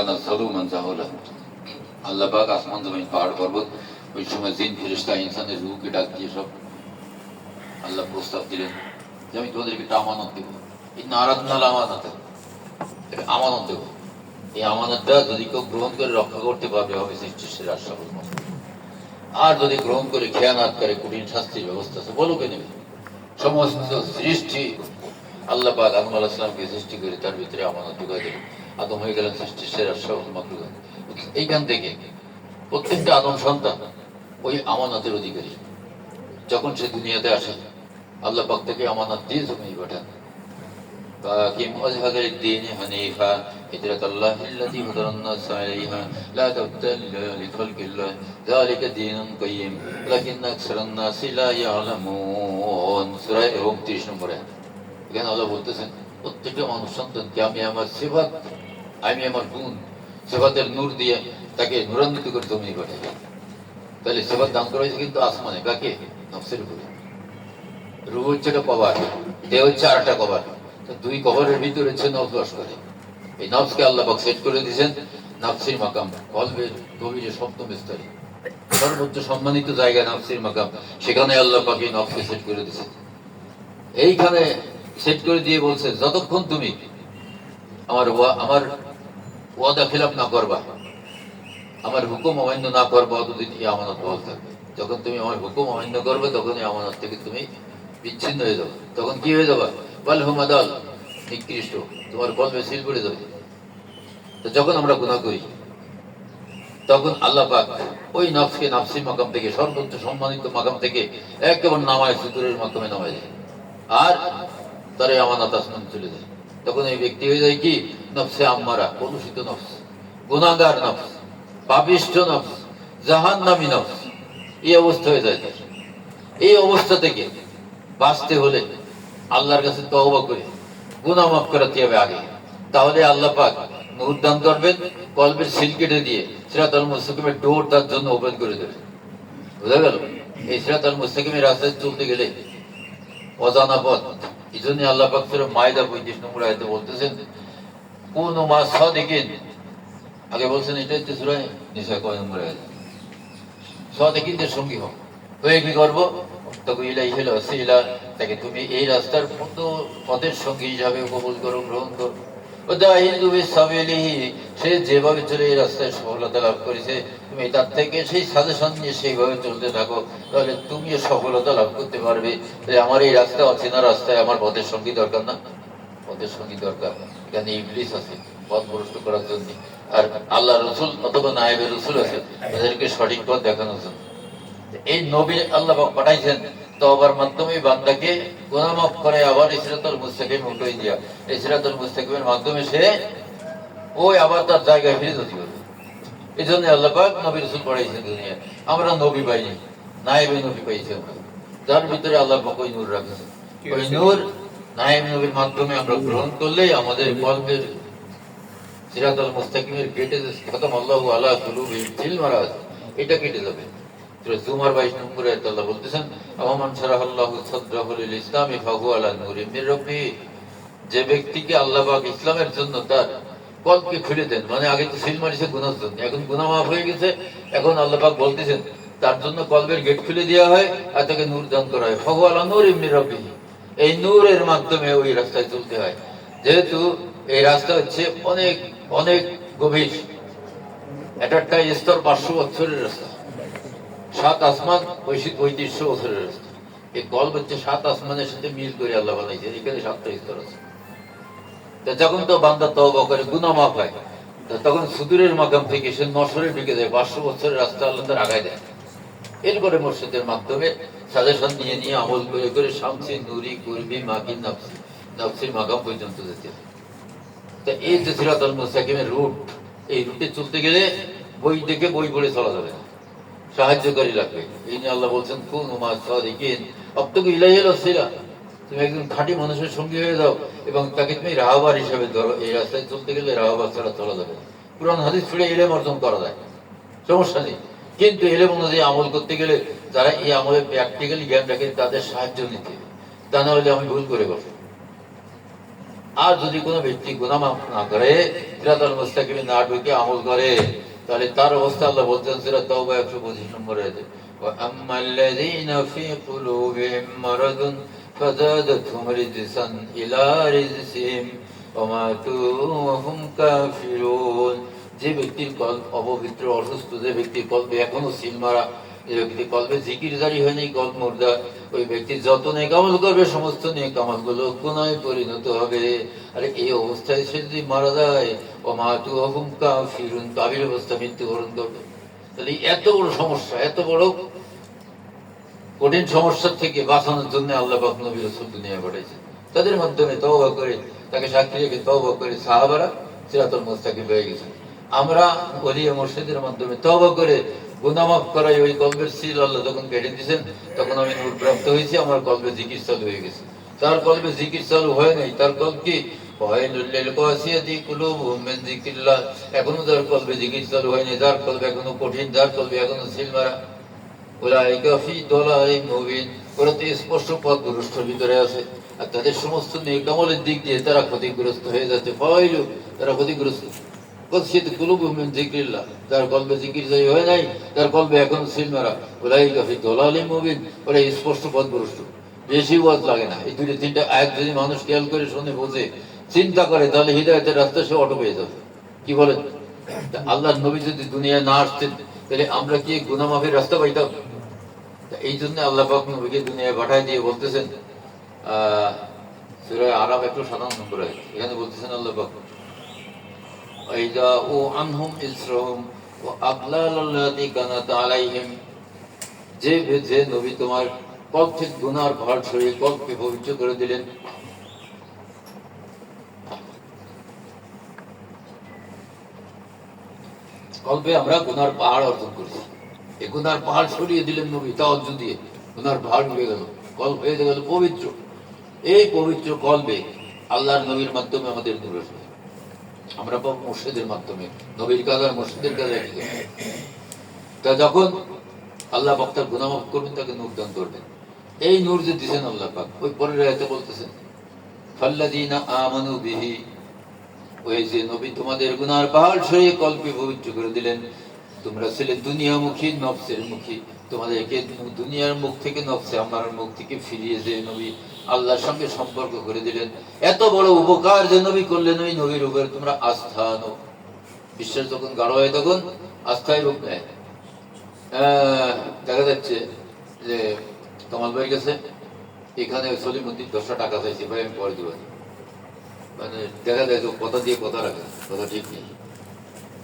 কানা যালুমান জাহুলা। আল্লাহ পাক আসমান জমিন পাহাড় পর্বত ওই সময় জিন ফেরেশতা ইনসানের রূহকে ডাক দিয়ে সব আল্লাহ প্রস্তাব দিলেন যে আমি তোমাদেরকে একটা আমানত দেবো, ইন্না আরাদনাল আমানাতা, একটা আমানত দেবো। এই আমানতটা যদি কেউ গ্রহণ করে রক্ষা করতে পারবে হবে সৃষ্টির সেরা আশরাফুল মাখলুক। আর যদি গ্রহণ করে খেয়ানাত করে কঠিন শাস্তির ব্যবস্থা আছে, বলো কে নেবে? সমস্ত সৃষ্টি আল্লাহ পাক আদম আলাইহিস সালামকে সৃষ্টি করে তার ভিতরে আমানত ঢুকাই দিলেন। আদম হয়ে গেলেন সৃষ্টির সেরা আশরাফুল মাখলুক। এইখান থেকে প্রত্যেকটা আদম সন্তান ওই আমানতের অধিকারী। যখন সে দুনিয়াতে আসে আল্লাহ পাক থেকে আমানত দিয়ে জমিয়ে পাঠান। فأقم وجهك للدين حنيفا فطرة الله التي فطر الناس عليها لا تبدل لخلق الله ذلك دين قيم ولكن أكثر الناس لا يعلمون সূরা 29 নম্বরে এখানে আল্লাহ বলতেছেন প্রত্যেকটা মানুষ সন্তানকে আমি আমার সিফাত, আমি আমার গুণ, সিফাতের নূর দিয়ে তাকে নূরান্বিত করে জমিয়ে পাঠাই। তাহলে সিফাত দান করা হয়েছে কিন্তু আসমানে, কাকে? নফসের উপরে। রূহ হচ্ছে একটা কভার, দেহ হচ্ছে আরেকটা কভার। দুই কবরের ভিতরে হচ্ছে নফস বাস করে। এই নফসকে আল্লাহ পাক সেট করে দিয়েছেন নাফসির মাকাম, কলবের গভীরে সপ্তম স্তরে সর্বোচ্চ সম্মানিত জায়গা নাফসির মাকাম। সেখানে আল্লাহ পাক এই নফসকে সেট করে দিয়েছেন। এইখানে সেট করে দিয়ে বলছে যতক্ষণ তুমি আমার ওয়াদা খিলাফ না করবা, আমার হুকুম অমান্য না করবা, অতদিন এই আমানত বহাল থাকবে। যখন তুমি আমার হুকুম অমান্য করবে তখন এই আমানত থেকে তুমি বিচ্ছিন্ন হয়ে যাবে। তখন কি হয়ে যাবে? বালহুমাদাল, নিকৃষ্ট, তোমার কলবে সিল পড়ে যাবে। তো যখন আমরা গুনাহ করি তখন আল্লাহ পাক ওই নফসকে নাফসি মাকাম থেকে, সর্বোচ্চ সম্মানিত মাকাম থেকে একেবারে নামায় সুতুরের মাধ্যমে নামায় যায়, আর তার এই আমানত আসমান চলে যায়। তখন এই ব্যক্তি হয়ে যায় কি? নফসে আম্মারা, কলুষিত নফস, গুনাহগার নফস, পাপিষ্ঠ নফস, জাহান্নামী নফস। এই অবস্থা হয়ে যায়। এই অবস্থা থেকে বাঁচতে হলে আল্লাহর কাছে তওবা করে গুনাহ মাফ করাতে হবে আগে। তাহলে আল্লাহ পাক নূর দান করবেন, কলবের সিল কেটে দিয়ে সিরাতাল মুস্তাকিমের ডোর তার জন্য ওপেন করে দেবেন। বুঝা গেল? এই সিরাতাল মুস্তাকিমের রাস্তায় চলতে গেলে অজানা পথ। এই জন্য আল্লাহ পাক সূরা মায়দা 35 নম্বর আয়াতে বলতেছেন কুনু মা সাদিকিন। আগে বলছেন এটা হচ্ছে সূরা নিসা কয় নম্বর আয়াত, সাদিকিনদের সঙ্গী হও। হয়ে কি করবো? তাকে তুমি এই রাস্তার পথের সঙ্গী হিসাবে কবুল করো, গ্রহণ করো। সে যেভাবে চলে এই রাস্তায় সফলতা লাভ করেছে, তুমি তার থেকে সেই সাজেশন নিয়ে সেইভাবে চলতে থাকো, তাহলে তুমিও সফলতা লাভ করতে পারবে। আমার এই রাস্তা অচেনা রাস্তায় আমার পথের সঙ্গী দরকার না, পথের সঙ্গী দরকার। এখানে ইবলিস আছে পথ ভ্রষ্ট করার জন্য, আর আল্লাহ রসুল অথবা নায়েবের রসুল আছে তাদেরকে সঠিক পথ দেখানোর জন্য। এই নবী আল্লাহ পাঠাইছেন তওবার মাধ্যমে বান্দাকে গুনাহ মাফ করে আবার সিরাতুল মুস্তাকিম উঠিয়ে দিয়া, এই সিরাতুল মুস্তাকিমের মাধ্যমে সে ওই আবার তার জায়গায় ফিরে যেতে পারবে। এই জন্য আল্লাহ পাক নবী রাসূল পাঠাইছেন দুনিয়ায়। আমরা নবী পাইনি, নায়েবে নবী পাইছি আমরা, যার ভিতরে আল্লাহ পাক ওই নূর রাখছেন। ওই নূর নায়েব নবীর মাধ্যমে আমরা গ্রহণ করলেই আমাদের কলবের সিরাতুল মুস্তাকিমের কেটে খতম আল্লাহু আলা কুলুবিহিম ফিল মারাজ, এটা কেটে যাবে। জুমার 22 নম্বরে আল্লাহ বলতেছেন আমান শারাহাল্লাহু সাদরাহু লিল ইসলামি ফাহুয়া আলা নূরিম মির রাব্বিহি। যে ব্যক্তিকে আল্লাহ পাক ইসলামের জন্য তার কলবকে খুলে দেন, মানে আগে তো সিল মারিছে গুনাহের জন্য, এখন গুনাহ মাফ হয়ে গেছে, এখন আল্লাহ পাক বলতেছেন তার জন্য কলবের গেট খুলে দেওয়া হয় আর তাকে নূর দান করা হয়। ফাহুয়া আলা নূরিম মির রাব্বিহি, এই নূরের মাধ্যমে ওই রাস্তায় চলতে হয়। যেহেতু এই রাস্তা হচ্ছে অনেক অনেক গভীর, একটা স্তর 500 বছরের রাস্তা, 7 আসমান 3500 বছরের রাস্তা। এই কলব হচ্ছে 7 আসমানের সাথে মিল করে আল্লাহ বানাইছে, এখানে 7টা স্তর আছে। যখন তো বান্দা তওবা করে গুনাহ মাফ হয়, তখন সুদূরের মাকাম থেকে সে নসরে ঢুকে যায়, 500 বছরের রাস্তা আল্লাহ তার আগায় দেয়। এরপরে মুর্শিদের মাধ্যমে সাজেশন নিয়ে নিয়ে আমল করে করে শামসি নুরি কুরবি মাকিন নাফসি, নাফসির মাকাম পর্যন্ত যেতে হয়। তা এই যে সিরাতুল মুস্তাকিমের রুট, এই রুটে চলতে গেলে বই দেখে বই পড়ে চলা যাবে না, সাহায্যকারী লাগবে। এই নিয়ে আল্লাহ বলছেন কুনু মা সাদিকিন আবতাগু ইলাইহিল ওয়াসিলা, তুমি একজন খাঁটি মানুষের সঙ্গী হয়ে যাও এবং তাকে তুমি রাহবার হিসেবে ধরো। এই রাস্তায় চলতে গেলে রাহবার ছাড়া চলা যাবে না। কুরআন হাদিস পড়ে ইলম অর্জন করা যায়, সমস্যা নেই, কিন্তু ইলম অনুযায়ী আমল করতে গেলে যারা এই আমলে প্র্যাকটিক্যালি জ্ঞান রাখেন তাদের সাহায্য নিতে, তা না হলে আমি ভুল করে বসবো। আর যদি কোনো ব্যক্তি গুনাহ মাফ না করে, সিরাতাল মুস্তাকিমে না ঢুকে আমল করে, তাহলে তার অবস্থা আল্লাহ বলছেন সূরা তাওবা 125 নম্বরে আছে, ওয়া আম্মাল্লাযীনা ফী কুলুবিহিম মারাদুন ফাযাদাতহুম রিজসান ইলা রিজসিহিম ওয়া মাতু ওয়া হুম কাফিরুন। যে ব্যক্তির কল্প অপবিত্র, অসুস্থ, যে ব্যক্তির কল্পে এখনো সিল মারা, যে ব্যক্তির কল্পে জিকির জারি হয়নি, কল্প মুর্দা, ওই ব্যক্তি যত নেক আমল করবে সমস্ত নেক আমলগুলো গুনাহে পরিণত হবে। আরে এই অবস্থায় সে যদি মারা যায়, ও মাতু ওয়া হুম কাফিরুন, কাফির অবস্থা মৃত্যুবরণ করবে। তাহলে এত বড় সমস্যা, এত বড় কঠিন সমস্যার থেকে বাঁচানোর জন্য আল্লাহ পাক নবী রাসূল দুনিয়ায় পাঠাইছেন। তাদের মাধ্যমে তওবা করে, তাকে সাক্ষী রেখে তওবা করে সাহাবারা সিরাতুল মুস্তাকিম হয়ে গেছেন। আমরা ওলিয়া মুর্শিদের মাধ্যমে তওবা করে গুনাহ মাফ করাই ওই কলবের সিল আল্লাহ যখন কেটে দিয়েছেন, তখন আমি নূর প্রাপ্ত হয়েছি, আমার কলবে জিকির চালু হয়ে গেছে। তার কলবে জিকির চালু হয় নাই, তার কলব কি ওয়াইলুল লিল কাসিয়াতি কুলুবুহুম মিন যিকরিল্লাহ, এখনো যার কলবে জিকির চালু হয় নাই, যার কলবে এখনো কঠিন, যার কলবে এখনো সিল মারা, উলাইকা ফি দালালিন মুবিন, ওরা তো স্পষ্ট পথভ্রষ্ট ভিতরে আছে। আর তাদের সমস্ত নেক আমলের দিক দিয়ে তারা ক্ষতিগ্রস্ত হয়ে যাচ্ছে। ফাওয়াইলু, তারা ক্ষতিগ্রস্ত। কাসিয়াতি কুলুবুহুম মিন যিকরিল্লাহ, যার কলবে জিকির জারি হয় নাই, যার কলবে এখনো সিল মারা, উলাইকা ফি দালালিন মুবিন, ওরা স্পষ্ট পথভ্রষ্ট। বেশি ওয়াজ লাগে না, এই দুইটা তিনটা আয়াত যদি মানুষ খেয়াল করে শুনে বোঝে, চিন্তা করে, তাহলে হিদায়াতের রাস্তা সে অটো পেয়ে যাবে। কি বলেন? আল্লাহর নবী যদি দুনিয়ায় না আসতেন, তাহলে আমরা কি গুনাহ মাফের রাস্তা পাইতাম? এই জন্য আল্লাহ পাক নবীকে দুনিয়ায় পাঠায় দিয়ে বলতেছেন, সূরা আরাফ 157 নম্বর আয়াত, এখানে বলতেছেন আল্লাহ পাক, আইদা ও আনহুম ইসরাহুম ওয়া আগলালাল্লাযী কানাত আলাইহিম, যে নবী তোমার কল্প থেকে গুনার ভার সরিয়ে কল্পকে পবিত্র করে দিলেন। কল্পে আমরা গুনার পাহাড় অর্জন করেছি, এই গুনার পাহাড় সরিয়ে দিলেন নবী তাওয়াজ্জুহ দিয়ে, গুনার পাহাড় মিলে গেল, কল্প হয়ে গেল পবিত্র। এই পবিত্র কল্পে আল্লাহর নবীর মাধ্যমে আমাদের নূর আসবে, আমরা পাবো মুর্শিদের মাধ্যমে। নবীর কাজ আর মুর্শিদের কাজ একই। তা যখন আল্লাহ পাক তার গুনাহ মাফ করবেন, তাকে নূর দান করবেন। এই নূর যে দিয়েছেন আল্লাহ পাক, ওই পরের আয়াতে বলতেছেন, ফাল্লাযীনা আমানু বিহি, ওই যে নবী তোমাদের গুনার পাহাড় সরিয়ে কল্পে পবিত্র করে দিলেন। তোমরা ছিলে দুনিয়ামুখী, নফসের মুখী, তোমাদেরকে দুনিয়ার মুখ থেকে, নফসে আমার মুখ থেকে ফিরিয়ে যে নবী আল্লাহর সঙ্গে সম্পর্ক করে দিলেন। এত বড় উপকার যে নবী করলেন, ওই নবীর উপরে তোমরা আস্থা আনো। বিশ্বাস যখন গাঢ় হয় তখন আস্থায় রূপ নেয়। দেখা যাচ্ছে যে কামাল ভাই গেছে, এখানে সলিমুদ্দিন 10টা টাকা চাইছে, ভাই আমি পরে দিব। মানে দেখা যায় কথা দিয়ে কথা রাখে, কথা ঠিক নেই,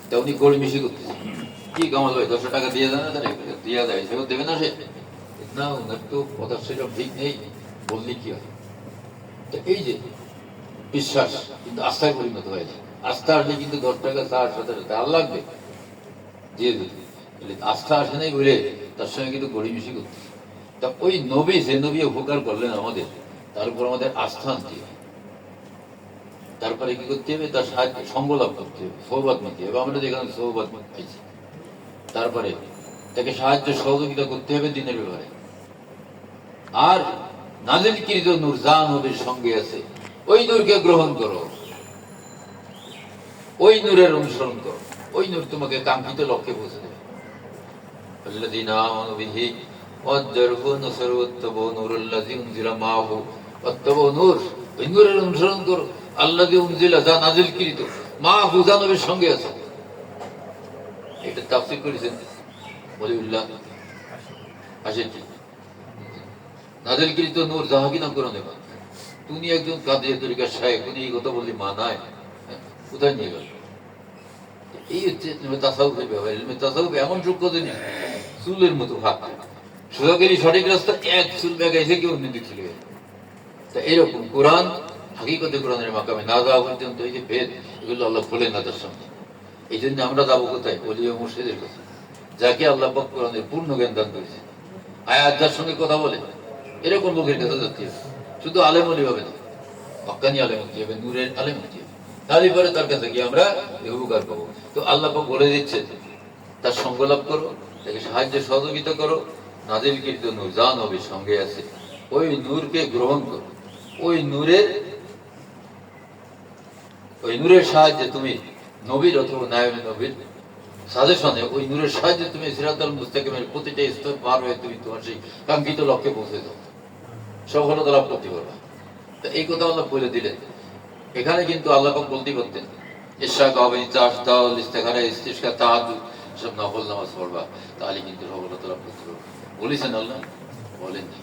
তা উনি গড়ি মিশি করতেছে। কি কামাল ভাই 10 টাকা দিয়ে দেয় না, তাহলে দিয়ে দেয়, সেও দেবে না, সে না, ওনার তো কথা সেরকম ঠিক নেই, বললে কি হয়? তো এই যে বিশ্বাস কিন্তু আস্থায় পরিণত হয়ে যায়। আস্থা আসলে কিন্তু 10 টাকা তার সাথে আর লাগবে দিয়ে দিতে, আস্থা আসে নাই বলে তার সঙ্গে কিন্তু গড়ি মিশি করতেছে। তা ওই নবী, যে নবী উপকার করলেন আমাদের, তার উপর আমাদের আস্থা আনতে হবে। তারপরে কি করতে হবে? তার সাহায্য সঙ্গ লাভ করতে হবে, সৌবাদ নিতে হবে। আমরা যেখানে সৌবাদ পাইছি, তারপরে তাকে সাহায্য সহযোগিতা করতে হবে দিনের ব্যাপারে। আর নাজিলকৃত নূর যা নবীর সঙ্গে আছে, ওই নূরকে গ্রহণ করো, ওই নূরের অনুসরণ করো, ওই নূর তোমাকে কাঙ্ক্ষিত লক্ষ্যে পৌঁছে দেবে। আল্লাযীনা আমানু বিহি ওয়াজ্জারহু নাসারু ওয়াত্তাবাউ নূরাল্লাযী উনজিলা মাআহু ওয়াত্তাবাউ নূর, ওই নূরের অনুসরণ করো। আল্লাযী উনজিলা, যা নাজিলকৃত, মাআহু, যা নবীর সঙ্গে আছে। এটা তাফসীর করেছেন ওলিউল্লাহ আশিকি। নাজিলকৃত নূর যাহা কিনা কোরআনে পাক। তুমি একজন কাদের তরিকার শায়েখ, উনি এই কথা বললে মানায়? কোথায় নিয়ে গেল? এই হচ্ছে তাসাউফের ব্যাপার। তাসাউফ এমন সূক্ষ্ম জিনিস, চুলের মতো ভাগ, সোজাগিরি সঠিক রাস্তা, এক চুল বেগাইছে কেউ অন্যদিকে চলে গেছে। তা এরকম কোরআন, হাকিকতে কোরআনের মাকামে না যাওয়া পর্যন্ত এই যে ভেদ, এগুলো আল্লাহ খোলেন না তার সামনে। এই জন্য আমরা যাবো কোথায়? ওলিয়া মুর্শিদের কাছে, যাকে আল্লাহ পাক কোরআনের পূর্ণ জ্ঞান দান করেছে। আয়াত যার সঙ্গে কথা বলে, এরকম লোকের কাছে যেতে হবে। শুধু আলেম ওলি হবে না, হক্কানি আলেম হতে হবে, নূরের আলেম হতে হবে। তাহলে পরে তার কাছে গিয়ে আমরা উপকার পাবো। তো আল্লাহ পাক বলে দিচ্ছে, তার সঙ্গ লাভ করো, তাকে সাহায্য সহযোগিতা করো। নাজিলকৃত নূর যা নবীর সঙ্গে আছে, ওই নূরকে গ্রহণ করো, ওই নূরের ওই নূরের সাহায্যে তুমি নবীর অথবা নায়েবে নবীর সাজেশনে ওই নূরের সাহায্যে তুমি সিরাতাল মুস্তাকিমের প্রতিটা স্তর পার হয়ে তুমি তোমার সেই কাঙ্ক্ষিত লক্ষ্যে পৌঁছে যাও, সফলতা লাভ করতে পারবা। তো এই কথা আল্লাহ বলে দিলেন। এখানে কিন্তু আল্লাহ পাক বলতে করতেন ইশরাক হবে, চাষ দাওয়াল, ইস্তেখারা, ইস্তিসকা, তাহাজ্জুদ সব নফল নামাজ পড়বা, তাহলে কিন্তু সফলতা লাভ করতে পারবা। বলেছেন আল্লাহ? বলেননি।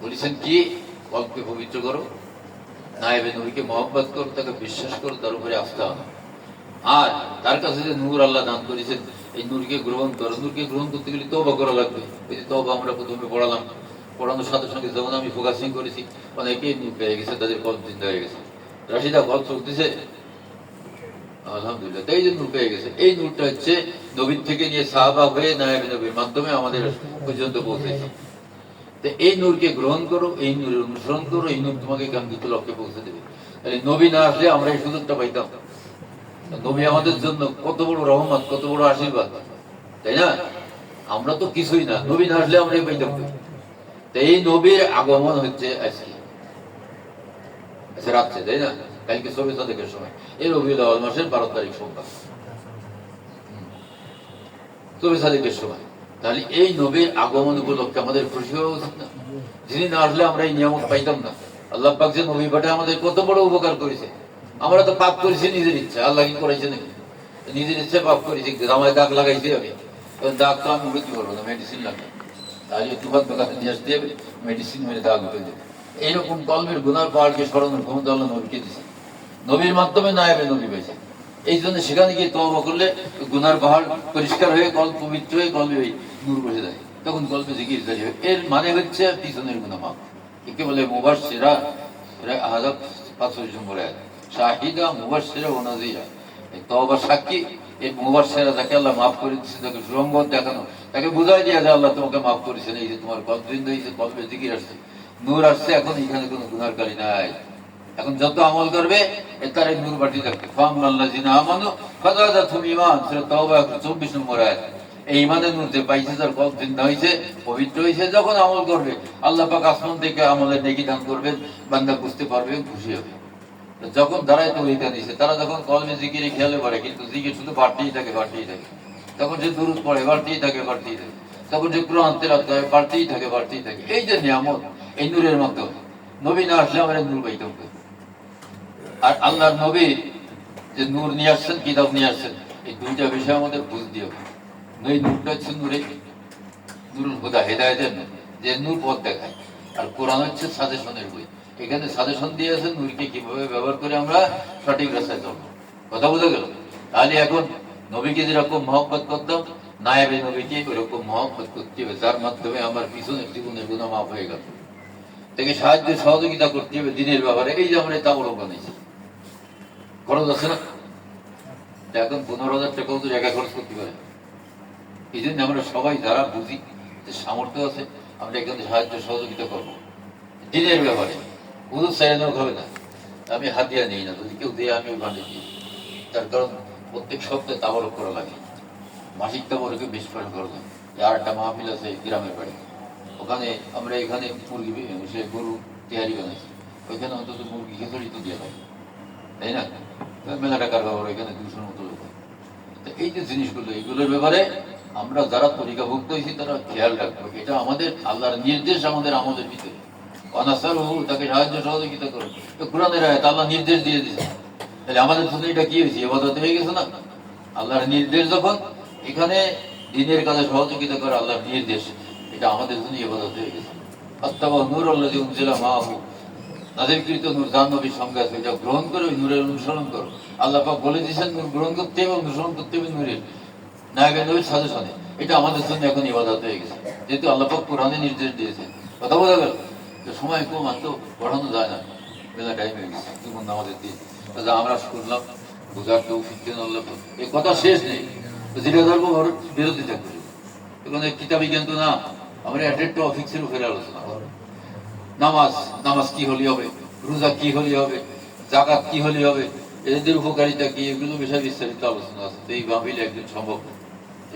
বলেছেন কি? কল্পকে পবিত্র করো, নায়েবে নবীকে মহব্বত করো, তাকে বিশ্বাস করো, তার উপরে আস্থা আনো। আর তার কাছে যে নূর আল্লাহ দান করেছেন, এই নূরকে গ্রহণ করো। নূরকে গ্রহণ করতে গেলে তওবা করা লাগবে। এই যে তওবা আমরা প্রথমে পড়ালাম, পড়ানোর সাথে সঙ্গে যখন আমি ফোকাসিং করেছি, অনেকেই নূর পেয়ে গেছে, তাদের কল চিন্তা হয়ে গেছে। রাশিদা কল চলতেছে, আলহামদুলিল্লাহ। তাই যে নূর পেয়ে গেছে, এই নূরটা হচ্ছে নবীর থেকে নিয়ে সাহাবা হয়ে নায়েবে নবীর মাধ্যমে আমাদের পর্যন্ত পৌঁছেছে। তো এই নূরকে গ্রহণ করো, এই নূরের অনুসরণ করো, এই নূর তোমাকে কাঙ্ক্ষিত লক্ষ্যে পৌঁছে দেবে। তাহলে নবী না আসলে আমরা এই সুযোগটা পাইতাম। নবী আমাদের জন্য কত বড় রহমত, কত বড় আশীর্বাদ, তাই না? আমরা তো কিছুই না, নবী না আসলে আমরা পাইতাম। তো এই নবীর আগমন হচ্ছে আজকে, রাত্রে, তাই না? কালকে 24 তারিখের সময়, এই রবিউল আউয়াল মাসের 12 তারিখ সোমবার, 24 তারিখের সময়। তাহলে এই নবীর আগমন উপলক্ষে আমাদের খুশি হওয়া উচিত না? যিনি না আসলে আমরা এই নিয়ামত পাইতাম না। আল্লাহ পাক যে নবী পাঠায় আমাদের কত বড় উপকার করেছে। আমরা তো পাপ করেছি নিজের ইচ্ছা, আল্লাহ কি করেছে নাকি? নিজের ইচ্ছে পাপ করেছি। জামায় দাগ লাগাইছি আমি, দাগ তো আমি উঠে কি করবো না, মেডিসিন লাগে, তাহলে তুফান দোকানে নিয়ে আসতে হবে, মেডিসিন মেরে দাগ উঠে দেবে। এইরকম কলমের গুনার পাহাড়কে সরানোর ক্ষমতা আল্লাহ নবীকে দিয়েছে। নবীর মাধ্যমে নায়েবে নবী পেয়েছে। এই জন্য সেখানে গিয়ে তওবা করলে গুনার পাহাড় পরিষ্কার হয়ে কল পবিত্র হয়ে কলবে নূর বসে যায়, তখন কলবে জিকির জারি হয়। এর মানে হচ্ছে পিছনের গুনাহ মাফ। একে বলে মুবাশশিরা, আযাব 5 নম্বর আয়াত, শাহিদা মুবাশশিরা ওয়া নাযীরা। এই তওবা সাক্ষী, এই মুবাশশিরা যাকে আল্লাহ মাফ করে দিয়েছে, তাকে সুসংবাদ দেখানো, তাকে বুঝাই দেয়া যে আল্লাহ তোমাকে মাফ করেছেন। এই যে তোমার কলবে হয়েছে, কলবে জিকির আসছে, নূর আসছে, এখন এখানে কোনো গুনার কালি নাই। এখন যত আমল করবে তার এই নূর বাড়তে থাকবে। ফামাল্লাযিনা আমানু ফাযাদাতুহুম ঈমান, সূরা তাওবা 24 নম্বর আয়াত। এই ঈমানের নূর যে পাইছে, তার কলব জিন্দা হইছে, পবিত্র হইছে, যখন আমল করবে আল্লাহ পাক আসমান থেকে আমলের নেকি দান করবেন, বান্দা বুঝতে পারবে, খুশি হবে। যখন দাঁড়ায় তৌহিদ দিয়েছে, তারা যখন কলমে জিকিরে খেয়ালে পড়ে, কিন্তু জিকির শুধু বাড়তেই থাকে, বাড়তেই থাকে। তখন যে দুরূদ পড়ে, বাড়তেই থাকে, বাড়তেই থাকে। তখন যে কুরআন তেলাওয়াত করে, বাড়তেই থাকে, বাড়তেই থাকে। এই যে নিয়ামত, এই নূরের মাধ্যমে। নবী না আসলে আমরা নূর পাইতাম। আর আল্লাহর নবী যে নূর নিয়ে আসছেন, কিতাব নিয়ে আসছেন, এই দুইটা বিষয় আমাদের বুঝতে হবে। এই নূরটা হচ্ছে নূরুল হুদা, হেদায়েতের নূর, যে নূর পথ দেখায়। আর কোরআন হচ্ছে সাজেশনের বই। এখানে সাজেশন দিয়ে আছে নূরকে কিভাবে ব্যবহার করে আমরা সঠিক রাস্তায় চলবো। কথা বোঝা গেল? তাহলে এখন নবীকে যেরকম মহব্বত করতাম, নায়েবে নবীকে ওরকম মহব্বত করতে হবে, যার মাধ্যমে আমার পিছনের জীবনের গুনাহ মাফ হয়ে গেল। তাকে সাহায্য সহযোগিতা করতে হবে দিনের ব্যাপারে। এই যে আমরা তাবরক বানাইছি, খরচ আছে না? এখন 15,000 টাকাও তো জায়গা খরচ করতে পারে। এই জন্য আমরা সবাই যারা বুঝি যে সামর্থ্য আছে, আমরা এখানে সাহায্য সহযোগিতা করবো দিনের ব্যাপারে। হুজুর চাইলেও হবে না, আমি হাতিয়া নেই না, যদি কেউ দিয়ে আমি ওখানে দিই। তার কারণ প্রত্যেক সপ্তাহে তাবরক করা লাগে, মাসিক তাবরকে বেশ করে করা লাগে। আর একটা মাহফিল আছে গ্রামের বাড়ি, ওখানে আমরা এখানে মুরগি সে গরু তেহারি বানাইছি, ওইখানে অন্তত মুরগি খিচুড়ি তো দিয়ে হয়, তাই না? মেলা টাকার ব্যাপার, এখানে 200-র মতো লোক। এই যে জিনিসগুলো, এগুলোর ব্যাপারে আমরা যারা তরিকাভুক্ত হয়েছি তারা খেয়াল রাখবো। এটা আমাদের আল্লাহর নির্দেশ, আমাদের আমাদের ভিতরে অনাসারহু, তাকে সাহায্য সহযোগিতা করো। কোরআনের আয়াত, আল্লাহ নির্দেশ দিয়ে দিয়েছে। তাহলে আমাদের জন্য এটা কি হয়েছে? ইবাদত হয়ে গেছে না? আল্লাহর নির্দেশ যখন, এখানে দ্বীনের কাজে সহযোগিতা করা আল্লাহর নির্দেশ, এটা আমাদের জন্য ইবাদত হয়ে গেছে। আত্তাবা নূরুল্লাযী উনজিলা মাআহু, নাযিলকৃত নূর, যার নবীর সঙ্গে আছে, এটা গ্রহণ করে ওই নূরের অনুসরণ করো। আল্লাহ পাক বলে দিয়েছেন নূর গ্রহণ করতে হবে, অনুসরণ করতে হবে নূরের, নায়েবে নবীর সাজেশনে। এটা আমাদের জন্য এখন ইবাদত হয়ে গেছে, যেহেতু আল্লাহ পাক কোরআনে নির্দেশ দিয়েছেন। কথা বোঝা গেল? সময় কম, আর তো পড়ানো যায় না, বেলা টাইম হয়ে গেছে, জীবন আমাদের দিন। আমরা শুনলাম, বুঝার তৌফিক দেন আল্লাহ। এই কথা শেষ নেই, যেটা ধর্ম বিরোধী থাকবে। এখানে কিতাবই কিন্তু না, আমরা একটা অফিক্সের উপরে আলোচনা করবো। নামাজ কি হলে হবে, রোজা কি হলে হবে, যাকাত কি হলে হবে, এদের উপকারিতা কি, এগুলো বিষয়ে বিস্তারিত আলোচনা আছে। তো এই মাহফিলে একদিন সম্ভব।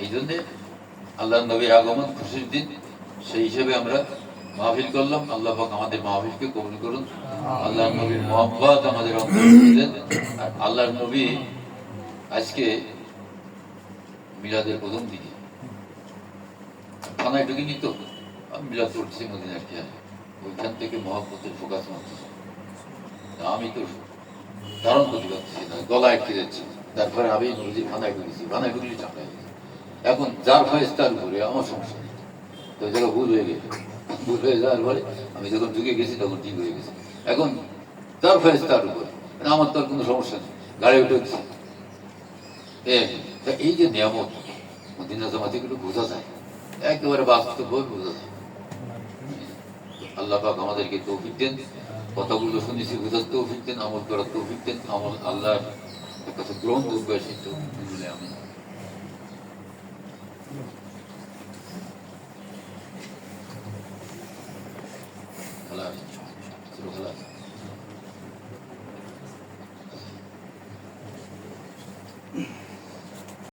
এই জন্যে আল্লাহ নবীর আগমন খুশির দিন, সেই হিসেবে আমরা মাহফিল করলাম। আল্লাহ পাক আমাদের মাহফিলকে কবুল করুন। আল্লাহর নবীর মোহাব্বত আমাদের অন্তরে দেন। আর আল্লাহর নবী আজকে মিলাদের প্রথম দিকে থানায় ঢুকিনি তো, আমি মিলাদ করছি মদিনার খেয়াল, ওইখান থেকে মহাব্বতের ফোকাস মারতেছে, আমি তো ধারণ করতে পারছি না, গলা আটকে যাচ্ছে। তারপরে আমি নদীর থানায় ঢুকেছি, থানায় ঢুকলে চাপড়াই গেছি। এখন যার ফয়েজ তার উপরে, আমার সমস্যা নেই, তো জায়গা ভুল হয়ে গেছে। ভুল হয়ে যাওয়ার পরে আমি যখন ঢুকে গেছি তখন ঠিক হয়ে গেছে। এখন তার ফয়েজ তার উপরে, আমার তো আর কোনো সমস্যা নেই, গাড়ি উঠে উঠছে। এই যে নিয়ামত মদিনা জামাতে এগুলো বোঝা যায়, একেবারে বাস্তবভাবে বোঝা যায়। আল্লাহ পাক আমাদেরকে তৌফিক দেন, কথাগুলো শুনেছি বোঝার তৌফিক দেন, আমল করার তৌফিক দেন, আমল আল্লাহর কাছে গ্রহণযোগ্য সেই তৌফিক